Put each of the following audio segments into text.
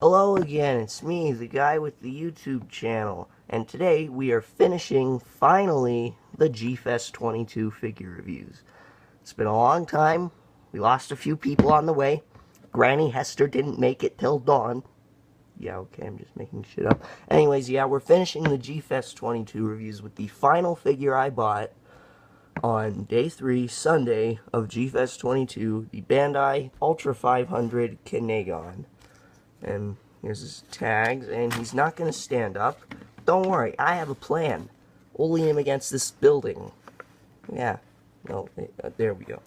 Hello again, it's me, the guy with the YouTube channel, and today we are finishing, finally, the G-Fest 22 figure reviews. It's been a long time, we lost a few people on the way, Granny Hester didn't make it till dawn. Yeah, okay, I'm just making shit up. Anyways, yeah, we're finishing the G-Fest 22 reviews with the final figure I bought on day 3, Sunday, of G-Fest 22, the Bandai Ultra 500 Kanegon. And here's his tags, and he's not going to stand up. Don't worry, I have a plan. We'll lean him against this building. Yeah, no, there we go.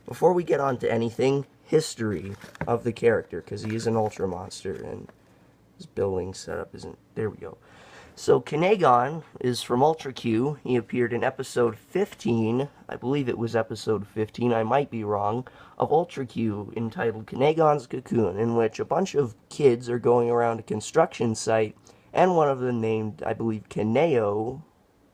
Before we get on to anything, history of the character, because he is an Ultra Monster, and his building setup isn't... There we go. So, Kanegon is from Ultra Q. He appeared in episode 15, I believe it was episode 15, I might be wrong, of Ultra Q, entitled Kanegon's Cocoon, in which a bunch of kids are going around a construction site, and one of them named, I believe, Kaneo,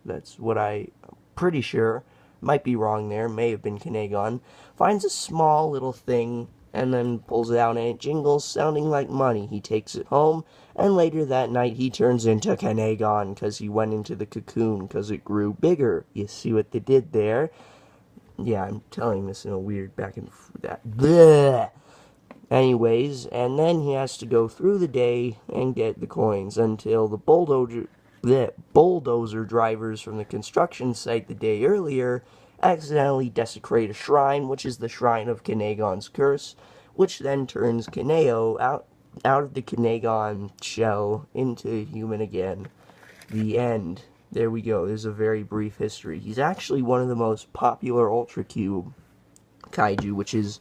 that's what I'm pretty sure, might be wrong there, may have been Kanegon, finds a small little thing, and then pulls it out, and it jingles, sounding like money. He takes it home, and later that night he turns into Kanegon, because he went into the cocoon, because it grew bigger. You see what they did there? Yeah, I'm telling this in a weird back and forth. Bleh. Anyways, and then he has to go through the day and get the coins until the bulldozer drivers from the construction site the day earlier accidentally desecrate a shrine, which is the shrine of Kanegon's curse, which then turns Kaneo out of the Kanegon shell into human again. The end. There we go. There's a very brief history. He's actually one of the most popular Ultra Cube kaiju, which is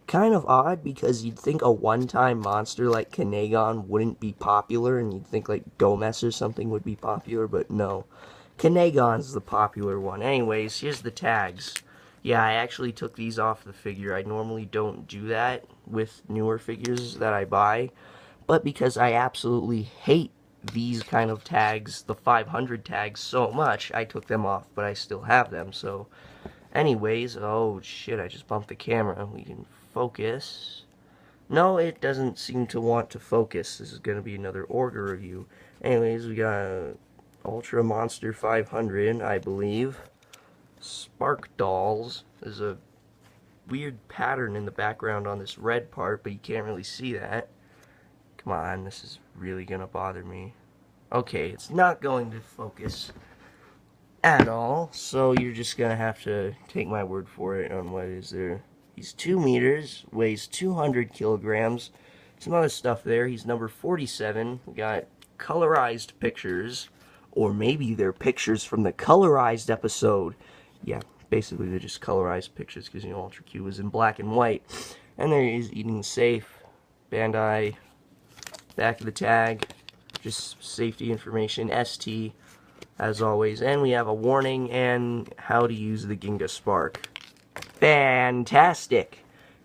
kind of odd because you'd think a one-time monster like Kanegon wouldn't be popular, and you'd think like Gomez or something would be popular, but no. Kanegon's the popular one. Anyways, here's the tags. Yeah, I actually took these off the figure. I normally don't do that with newer figures that I buy, but because I absolutely hate these kind of tags, the 500 tags, so much, I took them off, but I still have them, so... Anyways, oh shit, I just bumped the camera. We can focus. No, it doesn't seem to want to focus. This is going to be another order review. Anyways, we got Ultra Monster 500, I believe. Spark Dolls. There's a weird pattern in the background on this red part, but you can't really see that. Come on, this is really going to bother me. Okay, it's not going to focus at all, so you're just gonna have to take my word for it on what is there. He's 2 meters, weighs 200 kilograms, some other stuff there. He's number 47. We got colorized pictures, or maybe they're pictures from the colorized episode. Yeah, basically they're just colorized pictures, because, you know, Ultra Q was in black and white. And there he is eating safe. Bandai, back of the tag, just safety information, ST, as always, and we have a warning and how to use the Ginga Spark. Fantastic!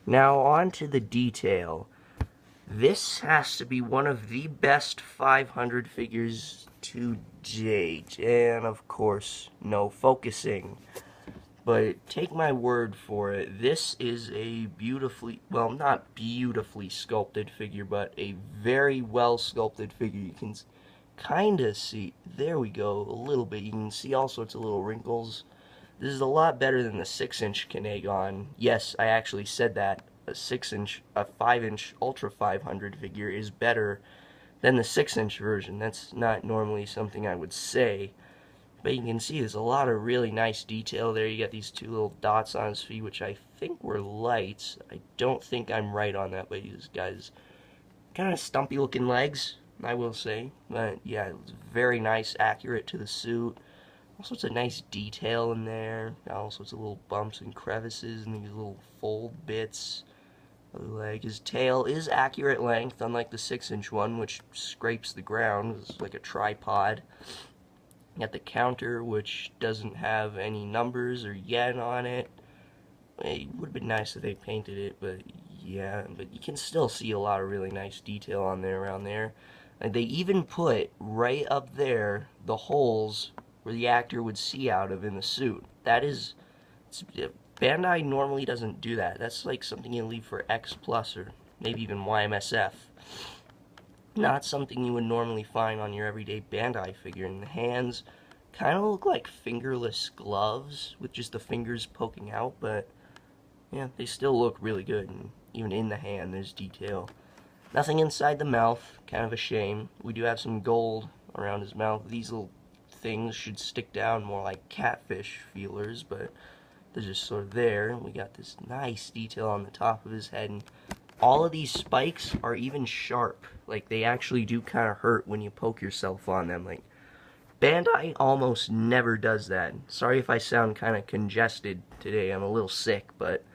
Now on to the detail. This has to be one of the best 500 figures to date, and of course, no focusing. But take my word for it, this is a beautifully, well, not beautifully sculpted figure, but a very well sculpted figure. You can kind of see, there we go, a little bit. You can see all sorts of little wrinkles. This is a lot better than the 6-inch Kanegon. Yes, I actually said that. A 5-inch Ultra 500 figure is better than the 6-inch version. That's not normally something I would say. But you can see there's a lot of really nice detail there. You got these 2 little dots on his feet, which I think were lights. I don't think I'm right on that, but these guys kind of stumpy looking legs, I will say. But yeah, it's very nice, accurate to the suit. All sorts of nice detail in there. Got all sorts of little bumps and crevices and these little fold bits of the leg. His tail is accurate length, unlike the 6-inch one, which scrapes the ground. It's like a tripod. Got the counter, which doesn't have any numbers or yen on it. It would have been nice if they painted it, but yeah. But you can still see a lot of really nice detail on there, around there. And they even put, right up there, the holes where the actor would see out of in the suit. That is... Bandai normally doesn't do that. That's like something you leave for X Plus or maybe even YMSF. Not something you would normally find on your everyday Bandai figure. And the hands kind of look like fingerless gloves with just the fingers poking out, but yeah, they still look really good. And even in the hand, there's detail. Nothing inside the mouth, kind of a shame. We do have some gold around his mouth. These little things should stick down more like catfish feelers, but they're just sort of there. We got this nice detail on the top of his head, and all of these spikes are even sharp. Like, they actually do kind of hurt when you poke yourself on them. Like, Bandai almost never does that. Sorry if I sound kind of congested today. I'm a little sick, but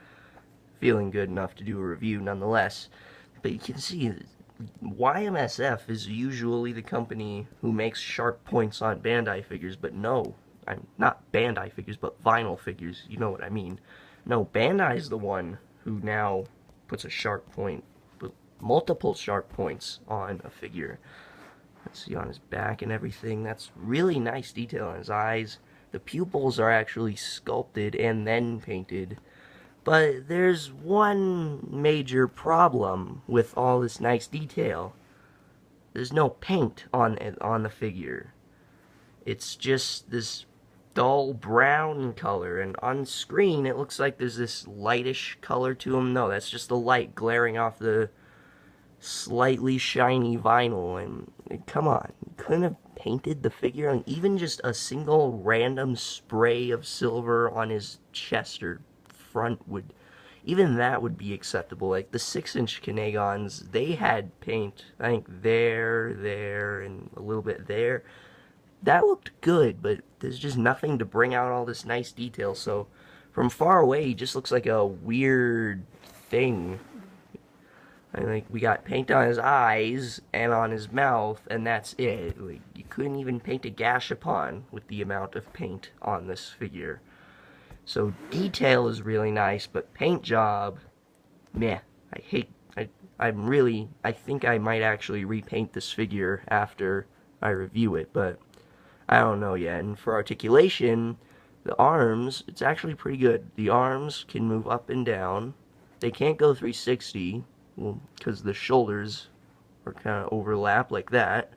feeling good enough to do a review nonetheless. But you can see, YMSF is usually the company who makes sharp points on Bandai figures, but no, I'm not Bandai figures, but vinyl figures, you know what I mean. No, Bandai's the one who now puts a sharp point, multiple sharp points on a figure. Let's see, on his back and everything, that's really nice detail on his eyes. The pupils are actually sculpted and then painted. But there's one major problem with all this nice detail. There's no paint on the figure. It's just this dull brown color, and on screen it looks like there's this lightish color to him. No, that's just the light glaring off the slightly shiny vinyl. And come on, you couldn't have painted the figure on even just a single random spray of silver on his chest or front would, even that would be acceptable. Like the 6-inch kanegons, they had paint, I think there, and a little bit there. That looked good, but there's just nothing to bring out all this nice detail. So from far away, he just looks like a weird thing. I think we got paint on his eyes and on his mouth, and that's it. Like, you couldn't even paint a gashapon with the amount of paint on this figure. So detail is really nice, but paint job, meh. I think I might actually repaint this figure after I review it, but I don't know yet. And for articulation, the arms, it's actually pretty good. The arms can move up and down. They can't go 360, well, because the shoulders are kind of overlap like that.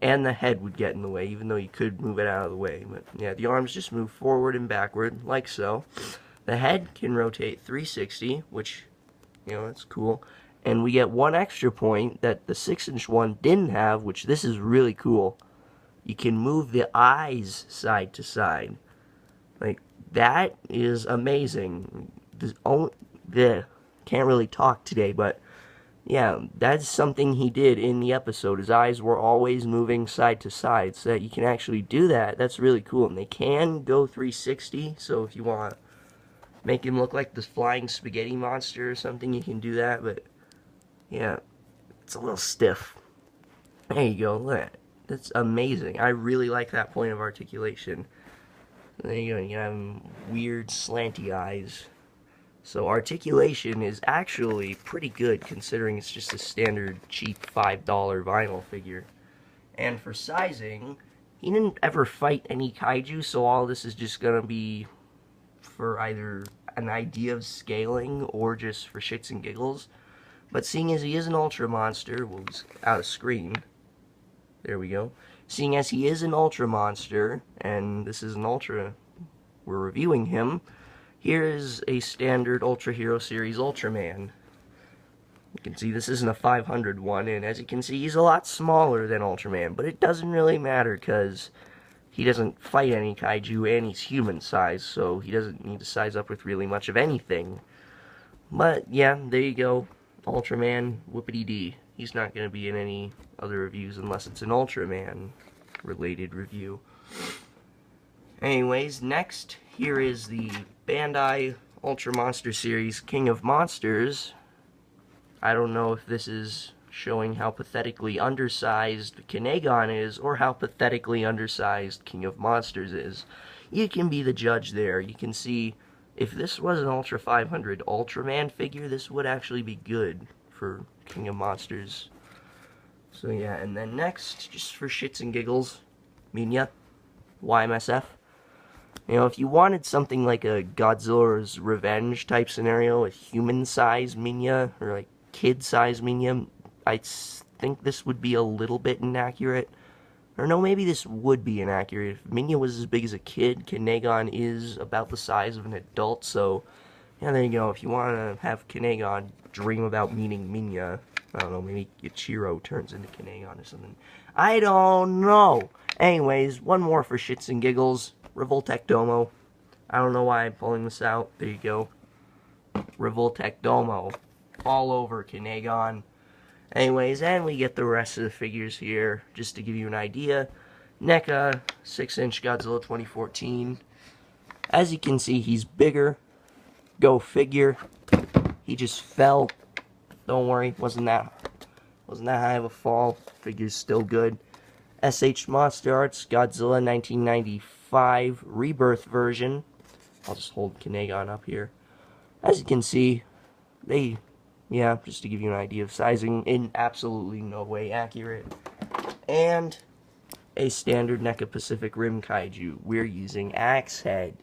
And the head would get in the way, even though you could move it out of the way. But yeah, the arms just move forward and backward, like so. The head can rotate 360, which, you know, that's cool. And we get one extra point that the 6-inch one didn't have, which this is really cool. You can move the eyes side to side. Like, that is amazing. Can't really talk today, but yeah, that's something he did in the episode. His eyes were always moving side to side, so that you can actually do that. That's really cool. And they can go 360, so if you want to make him look like this flying spaghetti monster or something, you can do that. But yeah, it's a little stiff. There you go. Look at that. That's amazing. I really like that point of articulation. There you go. You have weird slanty eyes. So articulation is actually pretty good considering it's just a standard cheap $5 vinyl figure. And for sizing, he didn't ever fight any kaiju, so all this is just gonna be for either an idea of scaling or just for shits and giggles. But seeing as he is an ultra monster, well, he's out of screen. There we go. Seeing as he is an ultra monster, and this is an ultra, we're reviewing him, here is a standard Ultra Hero Series Ultraman. You can see this isn't a 500 one, and as you can see, he's a lot smaller than Ultraman, but it doesn't really matter because he doesn't fight any kaiju and he's human size, so he doesn't need to size up with really much of anything. But yeah, there you go. Ultraman, whoopity-dee. He's not going to be in any other reviews unless it's an Ultraman related review. Anyways, next, here is the Bandai Ultra Monster Series King of Monsters. I don't know if this is showing how pathetically undersized Kanegon is, or how pathetically undersized King of Monsters is. You can be the judge there. You can see, if this was an Ultra 500 Ultraman figure, this would actually be good for King of Monsters. So yeah, and then next, just for shits and giggles, Minya, YMSF. You know, if you wanted something like a Godzilla's Revenge type scenario, a human-size Minya, or like kid-size Minya, I think this would be a little bit inaccurate. Or no, maybe this would be inaccurate. If Minya was as big as a kid, kanegon is about the size of an adult, so yeah, there you go. If you want to have kanegon dream about meeting Minya, I don't know, maybe Ichiro turns into kanegon or something. I don't know. Anyways, one more for shits and giggles. Revoltech Domo. I don't know why I'm pulling this out. There you go. Revoltech Domo. All over kanegon. Anyways, and we get the rest of the figures here, just to give you an idea. NECA, 6-inch Godzilla 2014. As you can see, he's bigger. Go figure. He just fell. Don't worry, wasn't that high of a fall. Figure's still good. SH Monster Arts, Godzilla 1995 Rebirth version. I'll just hold kanegon up here. As you can see, yeah, just to give you an idea of sizing, in absolutely no way accurate. And a standard NECA Pacific Rim Kaiju. We're using Axe Head.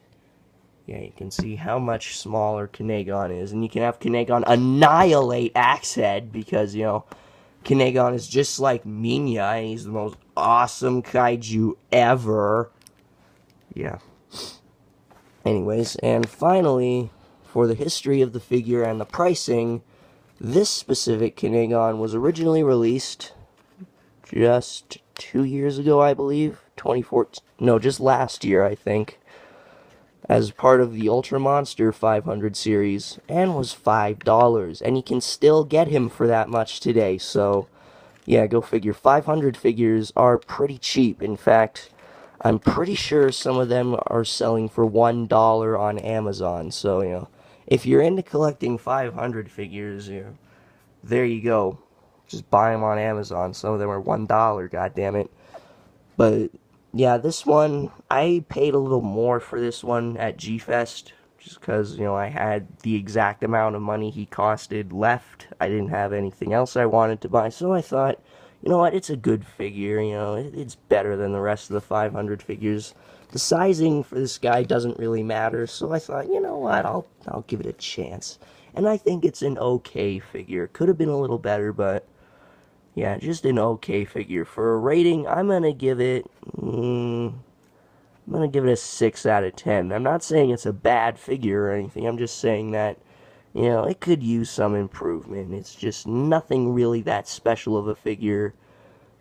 Yeah, you can see how much smaller kanegon is. And you can have kanegon annihilate Axe Head because, you know, kanegon is just like Minya, and he's the most awesome kaiju ever. Yeah. Anyways, and finally, for the history of the figure and the pricing, this specific kanegon was originally released just 2 years ago, I believe. 2014. No, just last year, I think. As part of the Ultra Monster 500 series, and was $5. And you can still get him for that much today, so yeah, go figure. 500 figures are pretty cheap. In fact, I'm pretty sure some of them are selling for $1 on Amazon, so, you know, if you're into collecting 500 figures, you know, there you go. Just buy them on Amazon. Some of them are $1, goddammit. But yeah, this one, I paid a little more for this one at G-Fest, just because, you know, I had the exact amount of money he costed left. I didn't have anything else I wanted to buy, so I thought, you know what, it's a good figure, you know, it's better than the rest of the 500 figures. The sizing for this guy doesn't really matter, so I thought, you know what, I'll give it a chance. And I think it's an okay figure. Could have been a little better, but yeah, just an okay figure. For a rating, I'm gonna give it a 6 out of 10. I'm not saying it's a bad figure or anything. I'm just saying that, you know, it could use some improvement. It's just nothing really that special of a figure.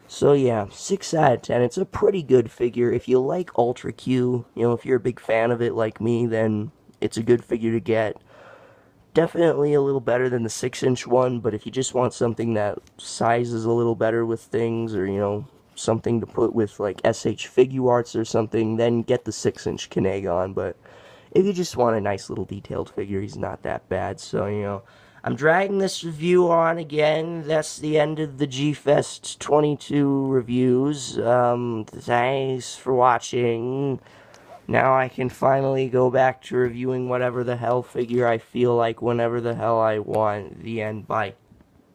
So yeah, 6 out of 10. It's a pretty good figure. If you like Ultra Q, you know, if you're a big fan of it like me, then it's a good figure to get. Definitely a little better than the 6-inch one, but if you just want something that sizes a little better with things, or, you know, something to put with, like, SH Figuarts or something, then get the 6-inch kanegon. But if you just want a nice little detailed figure, he's not that bad. So, you know, I'm dragging this review on again. That's the end of the G-Fest 22 reviews. Thanks for watching. Now I can finally go back to reviewing whatever the hell figure I feel like whenever the hell I want. The end. Bye.